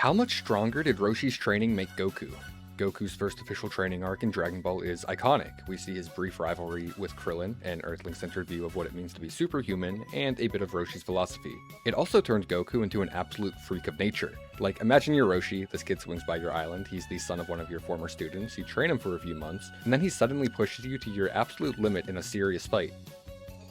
How much stronger did Roshi's training make Goku? Goku's first official training arc in Dragon Ball is iconic. We see his brief rivalry with Krillin, an Earthling-centered view of what it means to be superhuman, and a bit of Roshi's philosophy. It also turned Goku into an absolute freak of nature. Like, imagine you're Roshi, this kid swings by your island, he's the son of one of your former students, you train him for a few months, and then he suddenly pushes you to your absolute limit in a serious fight.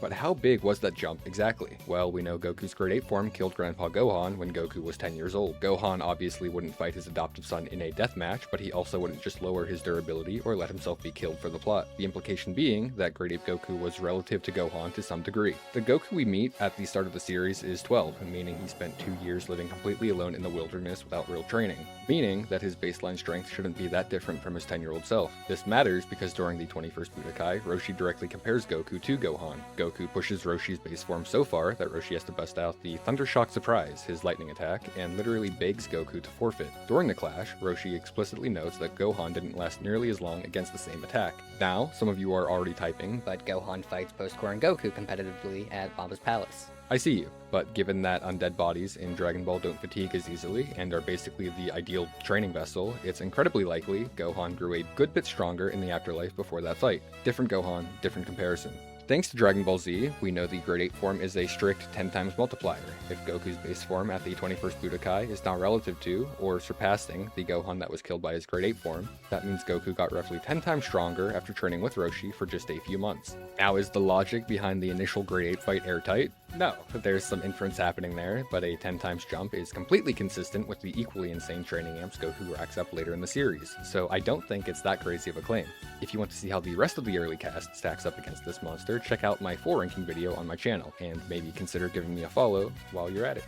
But how big was that jump exactly? Well, we know Goku's Grade 8 form killed Grandpa Gohan when Goku was 10 years old. Gohan obviously wouldn't fight his adoptive son in a death match, but he also wouldn't just lower his durability or let himself be killed for the plot. The implication being that Grade 8 Goku was relative to Gohan to some degree. The Goku we meet at the start of the series is 12, meaning he spent 2 years living completely alone in the wilderness without real training, meaning that his baseline strength shouldn't be that different from his 10-year-old self. This matters because during the 21st Budokai, Roshi directly compares Goku to Gohan. Goku pushes Roshi's base form so far that Roshi has to bust out the Thunder Shock Surprise, his lightning attack, and literally begs Goku to forfeit. During the clash, Roshi explicitly notes that Gohan didn't last nearly as long against the same attack. Now, some of you are already typing, But Gohan fights post-Koran Goku competitively at Baba's Palace. I see you, but given that undead bodies in Dragon Ball don't fatigue as easily and are basically the ideal training vessel, it's incredibly likely Gohan grew a good bit stronger in the afterlife before that fight. Different Gohan, different comparison. Thanks to Dragon Ball Z, we know the Grade 8 form is a strict 10 times multiplier. If Goku's base form at the 21st Budokai is now relative to, or surpassing, the Gohan that was killed by his Grade 8 form, that means Goku got roughly 10 times stronger after training with Roshi for just a few months. Now, is the logic behind the initial Grade 8 fight airtight? No, there's some inference happening there, but a 10 times jump is completely consistent with the equally insane training amps Goku racks up later in the series, so I don't think it's that crazy of a claim. If you want to see how the rest of the early cast stacks up against this monster, check out my 4 ranking video on my channel, and maybe consider giving me a follow while you're at it.